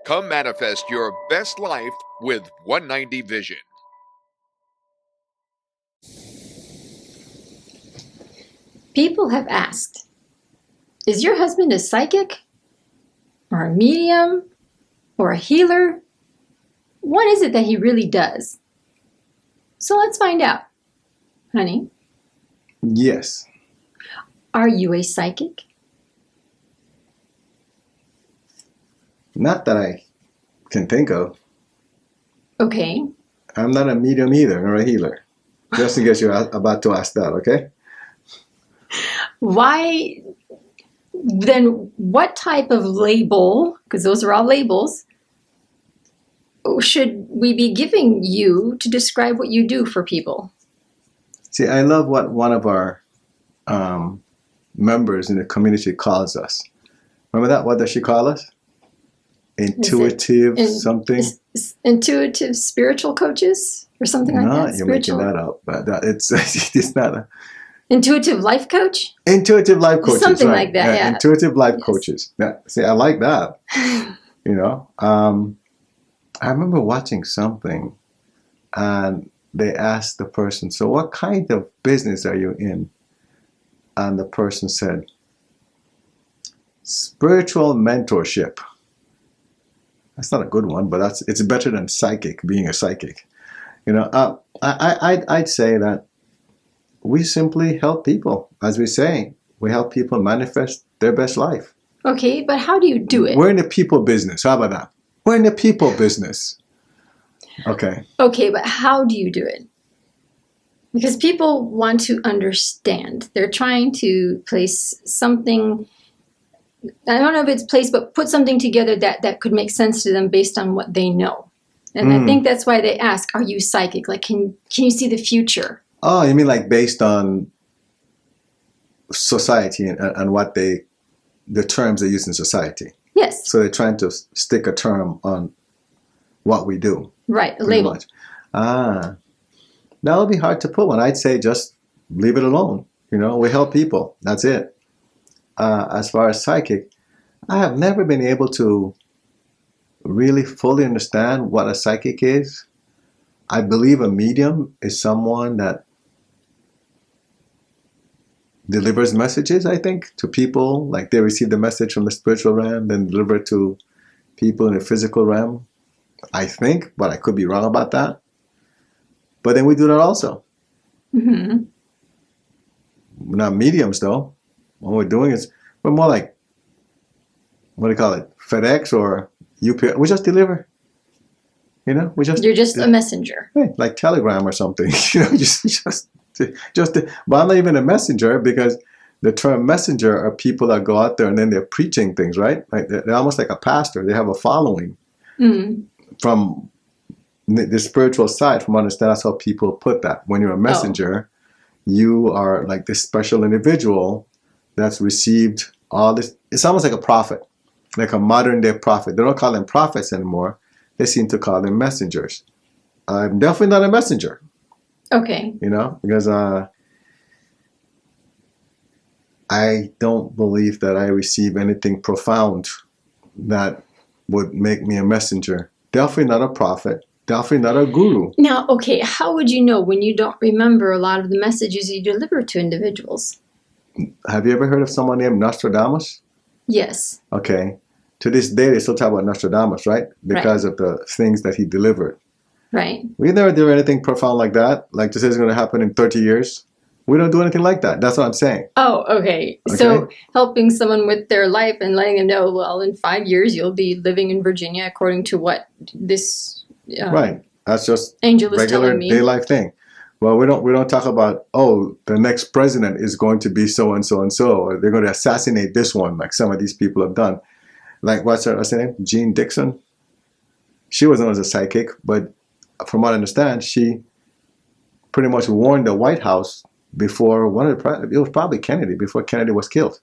Come manifest your best life with 190 Vision. People have asked, is your husband a psychic? Or a medium? Or a healer? What is it that he really does? So let's find out. Honey, Yes. are you a psychic? Not that I can think of. Okay. I'm not a medium either, nor a healer. Just in case you're about to ask that, okay? Why, then what type of label, because those are all labels, should we be giving you to describe what you do for people? See, I love what one of our members in the community calls us. Remember that? What does she call us? Intuitive something? Intuitive spiritual coaches or something like that? No, you're making that up. But it's not a... Intuitive life coach? Intuitive life coaches. Something right. like that, yeah. Intuitive life Yes. coaches. Yeah, see, I like that. You know, I remember watching something and they asked the person, so what kind of business are you in? And the person said, spiritual mentorship. That's not a good one, but it's better than psychic, being a psychic. You know, I'd say that we simply help people. As we say, we help people manifest their best life. Okay, but how do you do it? We're in the people business. How about that? We're in the people business. Okay. Okay, but how do you do it? Because people want to understand. They're trying to place something, I don't know if it's placed, but put something together that could make sense to them based on what they know. And I think that's why they ask, are you psychic? Like, can you see the future? Oh, you mean like based on society and what the terms they use in society? Yes. So they're trying to stick a term on what we do. Right, a label. Much. That would be hard to put one. I'd say just leave it alone. You know, we help people. That's it. As far as psychic, I have never been able to really fully understand what a psychic is. I believe a medium is someone that delivers messages, I think, to people. Like they receive the message from the spiritual realm, then deliver it to people in the physical realm. I think, but I could be wrong about that. But then we do that also. Mm-hmm. We're not mediums, though. What we're doing is, we're more like, what do you call it? FedEx or UPS. We just deliver. You know, You're just a messenger. Like Telegram or something. You know, just. But I'm not even a messenger, because the term messenger are people that go out there and then they're preaching things, right? Like they're almost like a pastor. They have a following. From the spiritual side, from what I understand, that's how people put that. When you're a messenger, you are like this special individual that's received all this. It's almost like a prophet, like a modern day prophet. They don't call them prophets anymore. They seem to call them messengers. I'm definitely not a messenger. Okay. You know, because I don't believe that I receive anything profound that would make me a messenger. Definitely not a prophet. Definitely not a guru. Now, okay, how would you know when you don't remember a lot of the messages you deliver to individuals? Have you ever heard of someone named Nostradamus? Yes. Okay. To this day, they still talk about Nostradamus, right? Because of the things that he delivered. Right. We never do anything profound like that. Like this is going to happen in 30 years. We don't do anything like that. That's what I'm saying. Oh, okay. So helping someone with their life and letting them know, well, in 5 years, you'll be living in Virginia according to what this right. That's just angel is regular telling me. day life thing. Well, we don't talk about, oh, the next president is going to be so and so and so, or they're going to assassinate this one, like some of these people have done. Like what's her name? Jean Dixon. She wasn't as a psychic, but from what I understand, she pretty much warned the White House before it was probably Kennedy, before Kennedy was killed.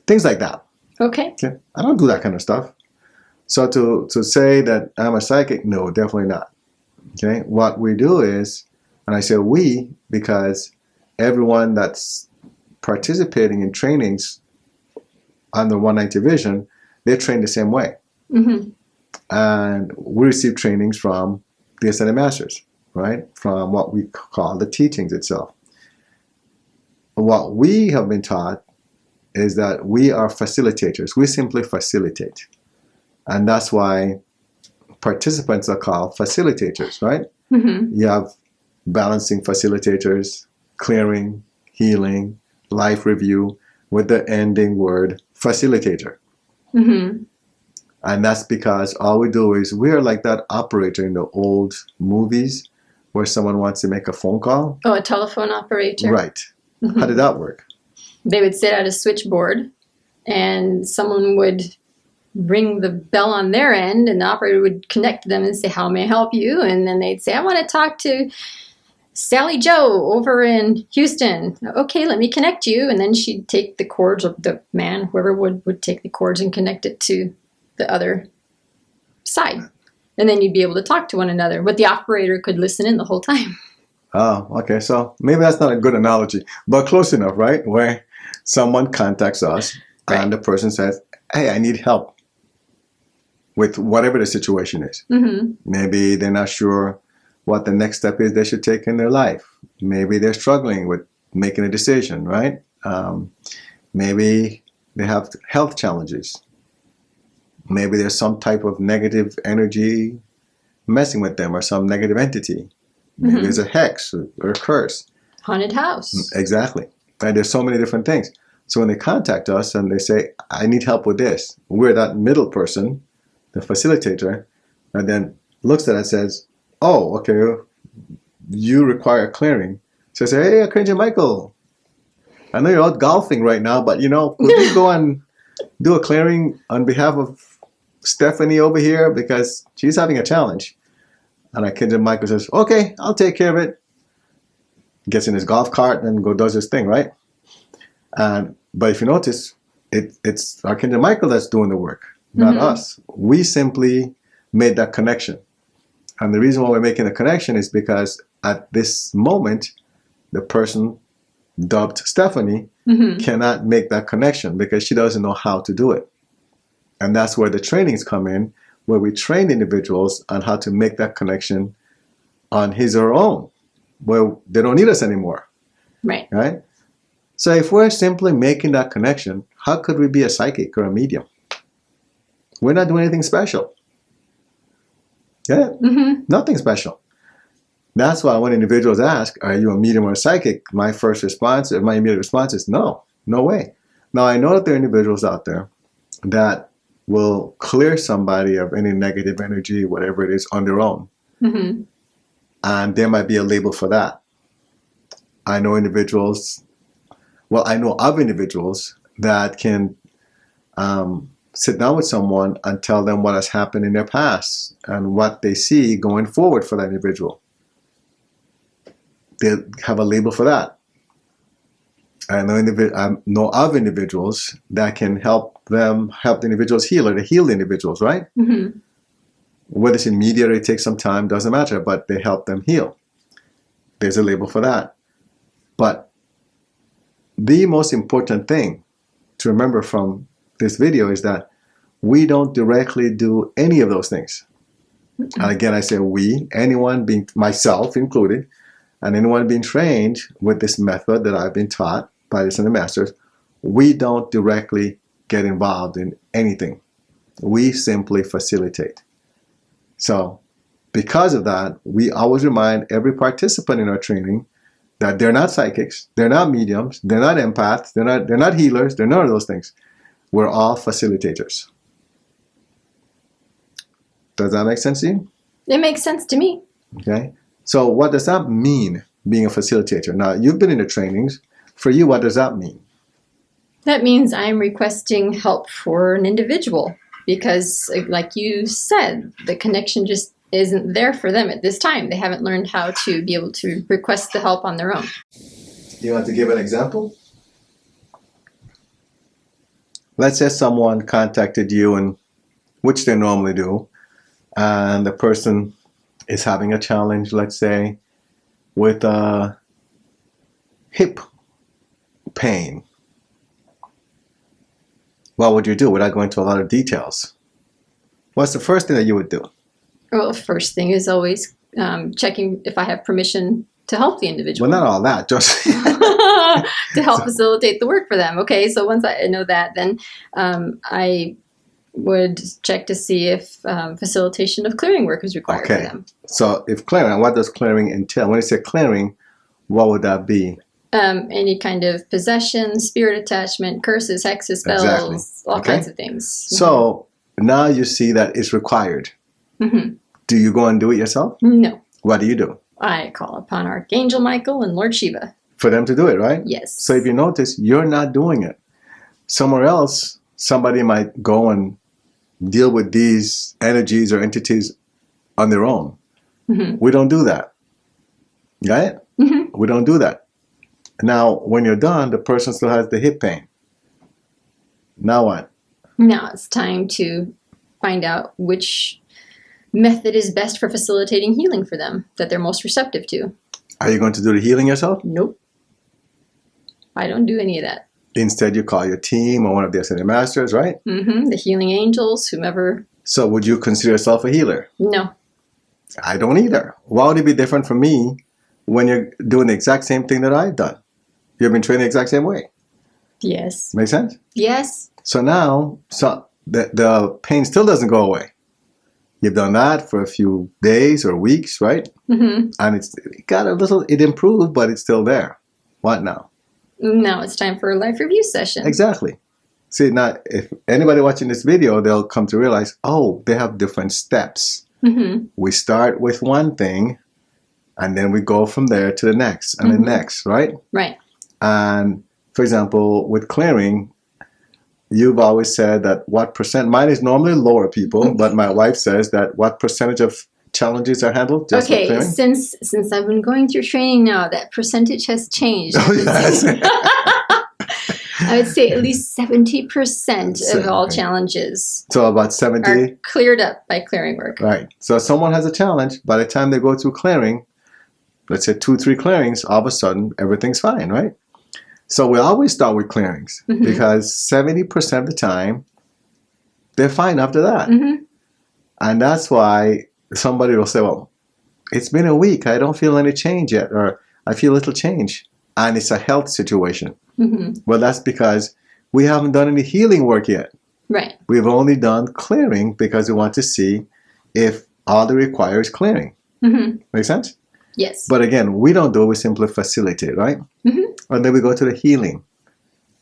Things like that. Okay. I don't do that kind of stuff. So to say that I'm a psychic, no, definitely not. Okay. What we do is, and I say we because everyone that's participating in trainings under 190 Vision, they're trained the same way. Mm-hmm. and we receive trainings from the Ascended Masters, right? From what we call the teachings itself. What we have been taught is that we are facilitators. We simply facilitate. And that's why participants are called facilitators, right? Mm-hmm. You have balancing facilitators, clearing, healing, life review, with the ending word facilitator. Mm-hmm. And that's because all we do is we are like that operator in the old movies where someone wants to make a phone call. Oh, a telephone operator. Right. Mm-hmm. How did that work? They would sit at a switchboard and someone would ring the bell on their end and the operator would connect them and say, how may I help you? And then they'd say, I want to talk to Sally Joe over in Houston. Okay, let me connect you. And then she'd take the cords, or the man, whoever would take the cords and connect it to the other side. And then you'd be able to talk to one another, but the operator could listen in the whole time. Oh, okay. So maybe that's not a good analogy, but close enough, right? Where someone contacts us and the person says, hey, I need help with whatever the situation is. Mm-hmm. Maybe they're not sure what the next step is they should take in their life. Maybe they're struggling with making a decision, right? Maybe they have health challenges. Maybe there's some type of negative energy messing with them or some negative entity. Maybe Mm-hmm. it's a hex or a curse. Haunted house. Exactly. Right? There's so many different things. So when they contact us and they say, I need help with this, we're that middle person, the facilitator, and then looks at it and says, oh, okay, you require clearing. So I say, hey, Archangel Michael, I know you're out golfing right now, but could you go and do a clearing on behalf of Stephanie over here because she's having a challenge? And Archangel Michael says, okay, I'll take care of it. Gets in his golf cart and does his thing, right? But if you notice, it's Archangel Michael that's doing the work, not us. We simply made that connection. And the reason why we're making the connection is because at this moment, the person dubbed Stephanie cannot make that connection because she doesn't know how to do it. And that's where the trainings come in, where we train individuals on how to make that connection on his or her own, where they don't need us anymore. Right. Right? So if we're simply making that connection, how could we be a psychic or a medium? We're not doing anything special. Yeah, nothing special. That's why when individuals ask, are you a medium or a psychic? My immediate response is no way. Now I know that there are individuals out there that will clear somebody of any negative energy, whatever it is, on their own. Mm-hmm. And there might be a label for that. I know of individuals that can sit down with someone and tell them what has happened in their past and what they see going forward for that individual. They have a label for that. I know of individuals that can help the individuals heal, or they heal the individuals, right? Mm-hmm. Whether it's immediate or it takes some time, doesn't matter, but they help them heal. There's a label for that. But the most important thing to remember from this video is that we don't directly do any of those things. And again, I say we, anyone being, myself included, and anyone being trained with this method that I've been taught by the Ascended Masters, we don't directly get involved in anything. We simply facilitate. So because of that, we always remind every participant in our training that they're not psychics, they're not mediums, they're not empaths, they're not healers, they're none of those things. We're all facilitators. Does that make sense to you? It makes sense to me. Okay. So what does that mean, being a facilitator? Now, you've been in the trainings. For you, what does that mean? That means I'm requesting help for an individual because, like you said, the connection just isn't there for them at this time. They haven't learned how to be able to request the help on their own. You want to give an example? Let's say someone contacted you, and which they normally do, and the person is having a challenge, let's say, with a hip pain. What would you do without going into a lot of details? What's the first thing that you would do? Well, first thing is always checking if I have permission to help the individual. Well, not all that, just To help facilitate the work for them. Okay, so once I know that, then I would check to see if facilitation of clearing work is required for Okay. them. So if clearing, what does clearing entail? When you say clearing, what would that be? Any kind of possession, spirit attachment, curses, hexes, spells, Exactly. all Okay. kinds of things. So now you see that it's required. Mhm. Do you go and do it yourself? No, What do you do? I call upon Archangel Michael and Lord Shiva. For them to do it, right? Yes. So if you notice, you're not doing it. Somewhere else, somebody might go and deal with these energies or entities on their own. Mhm. We don't do that. Right? Mhm. We don't do that. Now, when you're done, the person still has the hip pain. Now what? Now it's time to find out which method is best for facilitating healing for them that they're most receptive to. Are you going to do the healing yourself? Nope. I don't do any of that. Instead, you call your team or one of the ascended masters, right? The healing angels, whomever. So would you consider yourself a healer? No. I don't either. Why would it be different from me when you're doing the exact same thing that I've done? You've been trained the exact same way. Yes. Make sense? Yes. So now, the pain still doesn't go away. You've done that for a few days or weeks, right? hmm And it improved, but it's still there. What now? Now it's time for a life review session. Exactly. See, now, if anybody watching this video, they'll come to realize, oh, they have different steps. hmm We start with one thing, and then we go from there to the next and the next, right? Right. And for example, with clearing, you've always said that what percent, mine is normally lower, people, but my wife says that what percentage of challenges are handled just with Okay, clearing? since I've been going through training now, that percentage has changed. Oh, yes. I would say at least 70% of all Okay. challenges So about 70. are cleared up by clearing work. Right. So if someone has a challenge, by the time they go through clearing, let's say 2-3 clearings, all of a sudden everything's fine, right? So we always start with clearings Mhm. because 70% of the time they're fine after that. hmm And that's why somebody will say, well, it's been a week. I don't feel any change yet, or I feel little change. And it's a health situation. hmm Well, that's because we haven't done any healing work yet. Right. We've only done clearing because we want to see if all it requires clearing. hmm Make sense? Yes. But again, we don't do it, we simply facilitate, right? Mhm. And then we go to the healing.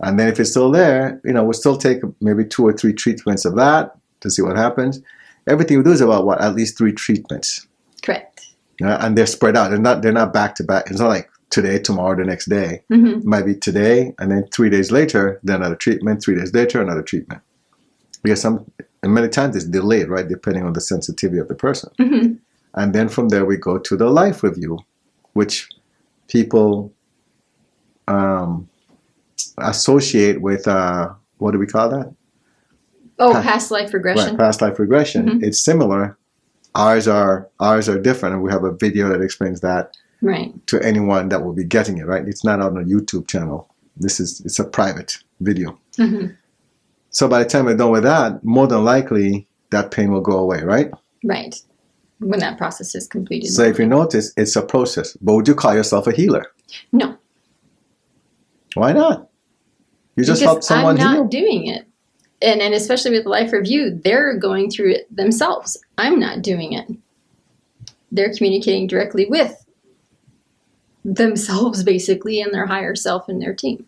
And then if it's still there, we'll still take maybe 2 or 3 treatments of that to see what happens. Everything we do is about at least 3 treatments. Correct. And they're spread out. They're not back to back. It's not like today, tomorrow, the next day. hmm It might be today, and then 3 days later, then another treatment. 3 days later, another treatment. Because many times it's delayed, right? Depending on the sensitivity of the person. hmm And then from there, we go to the life review, which people associate with, what do we call that? Oh, Pa- past life regression. Right, past life regression. Mhm. It's similar. Ours are different, and we have a video that explains that Right. to anyone that will be getting it, right? It's not on a YouTube channel. It's a private video. hmm So by the time we're done with that, more than likely that pain will go away, right? Right. When that process is completed. So if you notice, it's a process. But would you call yourself a healer? No. Why not? You just Because help someone I'm not heal. doing it. And especially with life review, they're going through it themselves. I'm not doing it. They're communicating directly with themselves, basically, and their higher self and their team.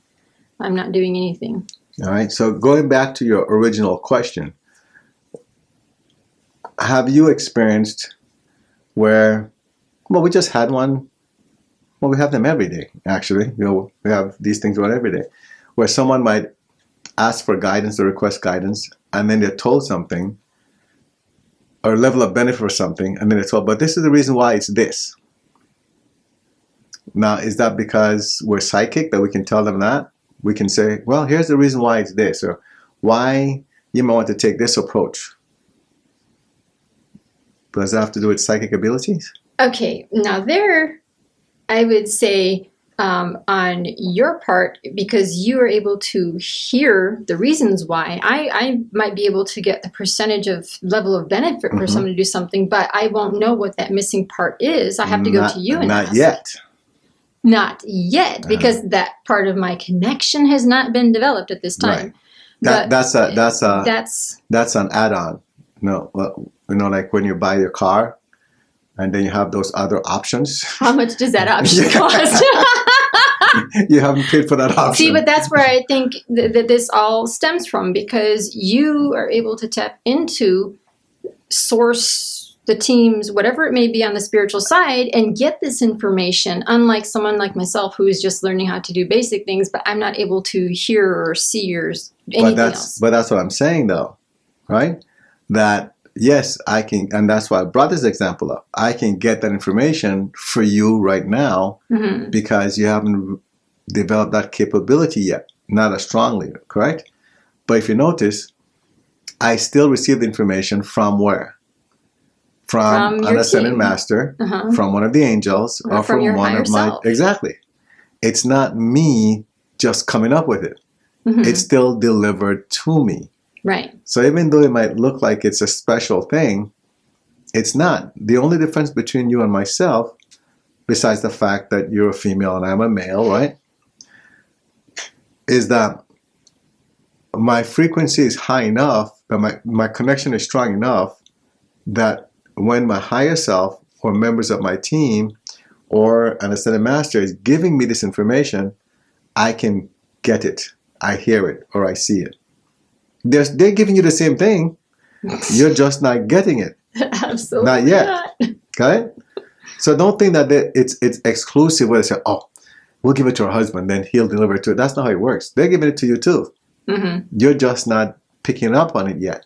I'm not doing anything. All right. So going back to your original question, have you experienced where, well, we just had one. Well, we have them every day, actually. We have these things about every day, where someone might ask for guidance or request guidance, and then they're told something, or level of benefit for something, and then they're told, but this is the reason why it's this. Now, is that because we're psychic that we can tell them that? We can say, well, here's the reason why it's this, or why you might want to take this approach. Does that have to do with psychic abilities? Okay, now there, I would say on your part because you are able to hear the reasons why. I might be able to get the percentage of level of benefit for someone to do something, but I won't know what that missing part is. I have to go to you and not ask. yet. Not yet, because that part of my connection has not been developed at this time. Right. But That's an add-on. No, like when you buy your car, and then you have those other options. How much does that option cost? You haven't paid for that option. See, but that's where I think that this all stems from, because you are able to tap into source, the teams, whatever it may be on the spiritual side, and get this information, unlike someone like myself who is just learning how to do basic things, but I'm not able to hear or see or anything else. But that's what I'm saying, though, right? That, yes, I can, and that's why I brought this example up. I can get that information for you right now because you haven't developed that capability yet, not as strongly, correct? But if you notice, I still receive the information from where? From an ascended master, from one of the angels, or from your one higher of my... self. Exactly. It's not me just coming up with it. It's still delivered to me. Right. So even though it might look like it's a special thing, it's not. The only difference between you and myself, besides the fact that you're a female and I'm a male, right, is that my frequency is high enough, that my connection is strong enough that when my higher self or members of my team or an ascended master is giving me this information, I can get it. I hear it or I see it. They're giving you the same thing. You're just not getting it. Absolutely Not yet. not. Okay? So don't think that it's exclusive where they say, oh, we'll give it to our husband, then he'll deliver it to it. That's not how it works. They're giving it to you too. You're just not picking up on it yet.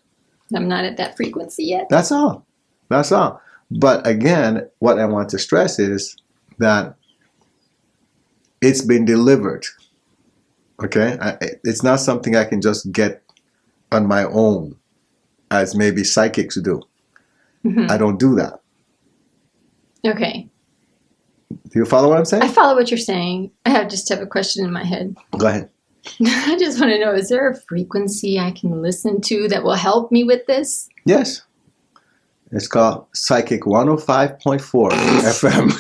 I'm not at that frequency yet. That's all. That's all. But again, what I want to stress is that it's been delivered. Okay? It's not something I can just get on my own, as maybe psychics do. I don't do that. Okay. Do you follow what I'm saying? I follow what you're saying. I just have a question in my head. Go ahead. I just want to know, is there a frequency I can listen to that will help me with this? Yes. It's called Psychic 105.4 FM.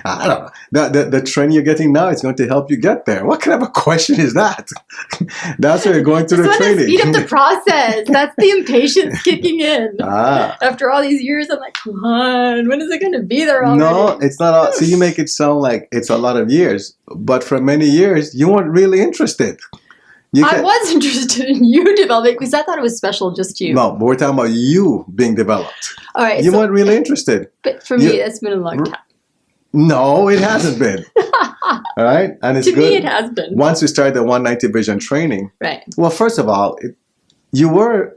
I don't know. The training you're getting now is going to help you get there. What kind of a question is that? That's where you're going through the just want to training. speed up the process. That's the impatience kicking in. Ah. After all these years, I'm like, come on, when is it going to be there already? No, it's not. So you make it sound like it's a lot of years, but for many years, you weren't really interested. I was interested in you developing because I thought it was special just you. No, but we're talking about you being developed. All right. You weren't really interested. But for me, that's been a long time. No, it hasn't been. All right? And it's To good. me, it has been. Once we started the 190 Vision training. Right. Well, first of all, you were...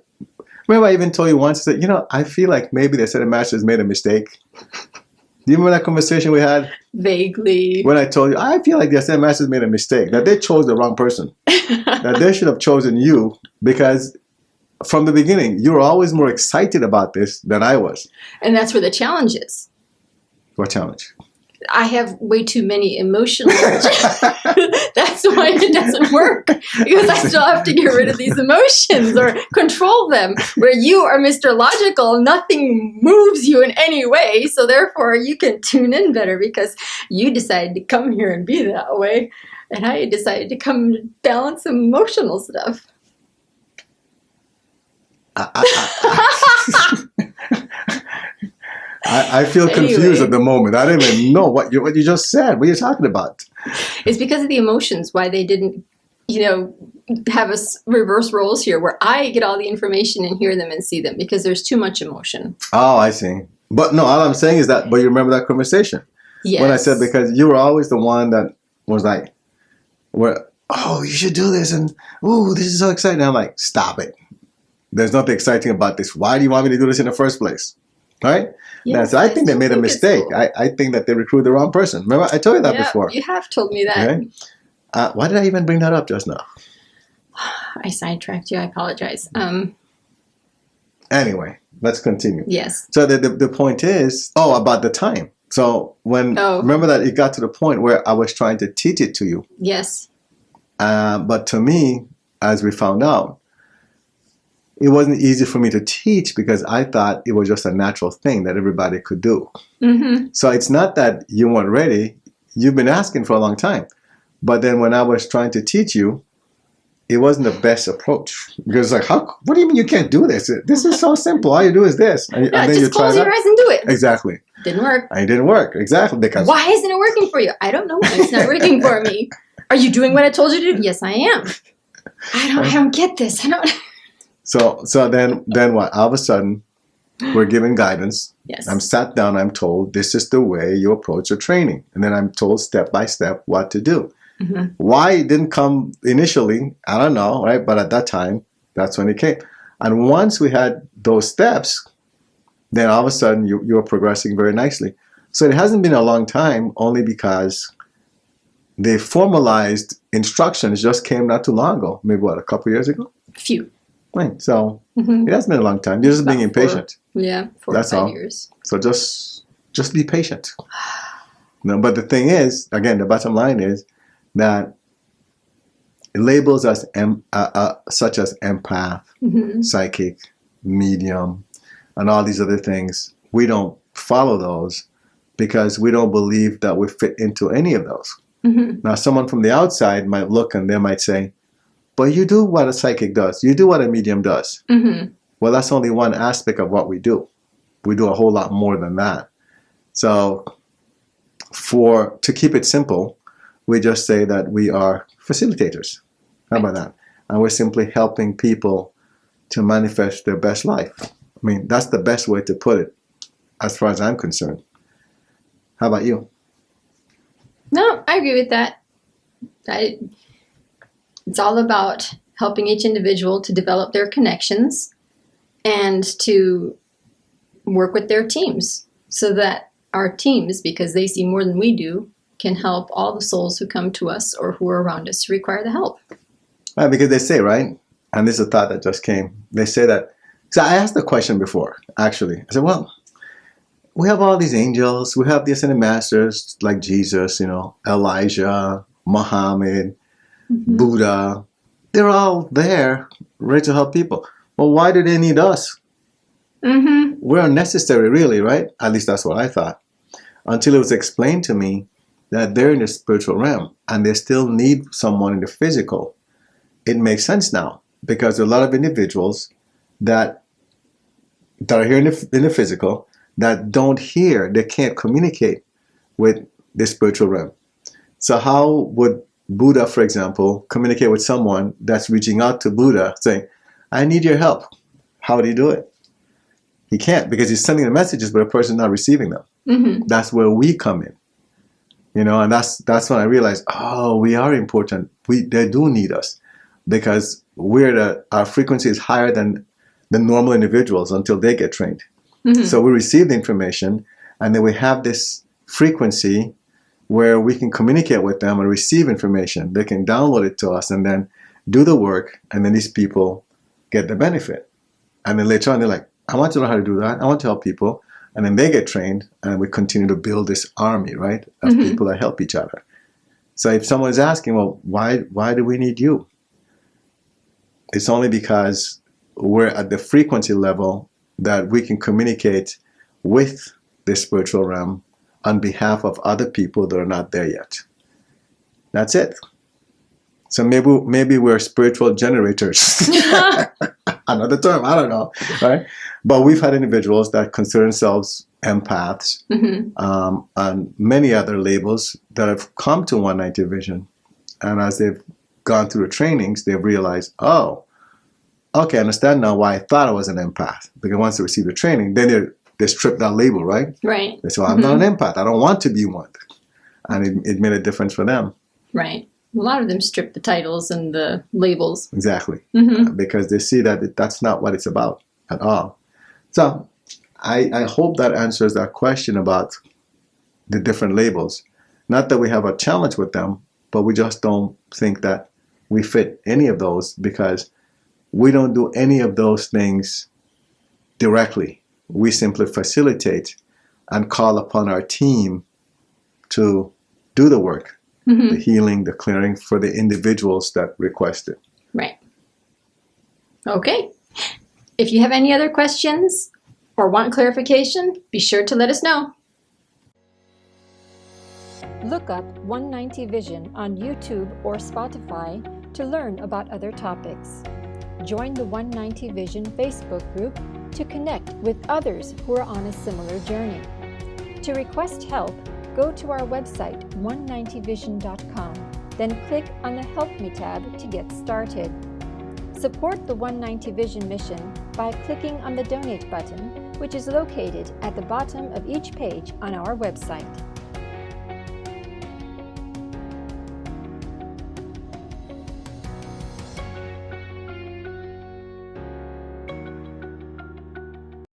Remember I even told you once that, I feel like maybe the Ascended Masters made a mistake. Do you remember that conversation we had? Vaguely. When I told you, I feel like the Ascended Masters made a mistake. That they chose the wrong person. That they should have chosen you because from the beginning, you were always more excited about this than I was. And that's where the challenge is. What challenge? I have way too many emotional. That's why it doesn't work. Because I still have to get rid of these emotions or control them. Where you are Mr. Logical, nothing moves you in any way. So therefore, you can tune in better because you decided to come here and be that way. And I decided to come and balance some emotional stuff. I feel confused at the moment. I don't even know what you just said. What are you talking about? It's because of the emotions, why they didn't, have us reverse roles here, where I get all the information and hear them and see them because there's too much emotion. Oh, I see. But no, all I'm saying is that, but you remember that conversation? Yes. When I said, because you were always the one that was like, oh, you should do this. And, oh, this is so exciting. And I'm like, stop it. There's nothing exciting about this. Why do you want me to do this in the first place? Right? Yes, I think they made a mistake. Cool. I think that they recruited the wrong person. Remember, I told you that before. You have told me that. Okay? Why did I even bring that up just now? I sidetracked you. I apologize. Anyway, let's continue. Yes. So the point is, about the time. So when Oh. remember that it got to the point where I was trying to teach it to you, Yes. but to me, as we found out, it wasn't easy for me to teach because I thought it was just a natural thing that everybody could do. Mm-hmm. So it's not that you weren't ready. You've been asking for a long time. But then when I was trying to teach you, it wasn't the best approach. Because like, what do you mean you can't do this? This is so simple. All you do is this. And Yeah, then you just try close your that. eyes and do it. Exactly. Didn't work. And it didn't work. Exactly. Because Why isn't it working for you? I don't know why it's not working for me. Are you doing what I told you to do? Yes, I am. I don't get this. I don't. so then what? All of a sudden, we're given guidance. Yes. I'm sat down. I'm told this is the way you approach your training, and then I'm told step by step what to do. Mm-hmm. Why it didn't come initially, I don't know, right? But at that time, that's when it came. And once we had those steps, then all of a sudden you were progressing very nicely. So it hasn't been a long time, only because the formalized instructions just came not too long ago. Maybe what, a couple years ago? Few. Right. So Mm-hmm. it hasn't been a long time. You're just being About 4. impatient. Yeah, 4 That's or 5 all. years. So just be patient. No, but the thing is, again, the bottom line is that labels us such as empath, Mm-hmm. psychic, medium, and all these other things. We don't follow those because we don't believe that we fit into any of those. Mm-hmm. Now, someone from the outside might look and they might say, but you do what a psychic does. You do what a medium does. Mm-hmm. Well, that's only one aspect of what we do. We do a whole lot more than that. So to keep it simple, we just say that we are facilitators. How about that? And we're simply helping people to manifest their best life. I mean, that's the best way to put it, as far as I'm concerned. How about you? No, I agree with that. It's all about helping each individual to develop their connections and to work with their teams so that our teams, because they see more than we do, can help all the souls who come to us or who are around us who require the help. Right, because they say, right? And this is a thought that just came. They say that. So I asked the question before, actually. I said, well, we have all these angels. We have the ascended masters like Jesus, Elijah, Muhammad, Mm-hmm. Buddha. They're all there, ready to help people. Well, why do they need us? Mm-hmm. We're unnecessary, really, right? At least that's what I thought. Until it was explained to me that they're in the spiritual realm and they still need someone in the physical. It makes sense now because there are a lot of individuals that are here in the physical that don't hear, they can't communicate with the spiritual realm. So how would Buddha, for example, communicate with someone that's reaching out to Buddha saying, I need your help? How would he do it? He can't because he's sending the messages, but the person's not receiving them. Mm-hmm. That's where we come in. And that's when I realized, we are important. They do need us because our frequency is higher than the normal individuals until they get trained. Mm-hmm. So we receive the information and then we have this frequency where we can communicate with them and receive information. They can download it to us and then do the work, and then these people get the benefit. And then later on, they're like, I want to know how to do that. I want to help people. And then they get trained, and we continue to build this army, right, of Mm-hmm. people that help each other. So if someone is asking, well, why do we need you? It's only because we're at the frequency level that we can communicate with the spiritual realm on behalf of other people that are not there yet. That's it. So maybe we're spiritual generators. Another term, I don't know, right? But we've had individuals that consider themselves empaths, Mm-hmm. and many other labels that have come to 190 Vision. And as they've gone through the trainings, they've realized, okay, I understand now why I thought I was an empath. Because once they receive the training, then they strip that label, right? Right. They say, well, I'm not an empath. I don't want to be one. And it made a difference for them. Right. A lot of them strip the titles and the labels. Exactly. Mm-hmm. Because they see that that's not what it's about at all. So I hope that answers that question about the different labels. Not that we have a challenge with them, but we just don't think that we fit any of those because we don't do any of those things directly. We simply facilitate and call upon our team to do the work, the healing, the clearing for the individuals that request it. Right. Okay. If you have any other questions or want clarification, be sure to let us know. Look up 190 Vision on YouTube or Spotify to learn about other topics. Join the 190 Vision Facebook group to connect with others who are on a similar journey. To request help, go to our website 190vision.com, then click on the Help Me tab to get started. Support the 190 Vision mission by clicking on the Donate button, which is located at the bottom of each page on our website.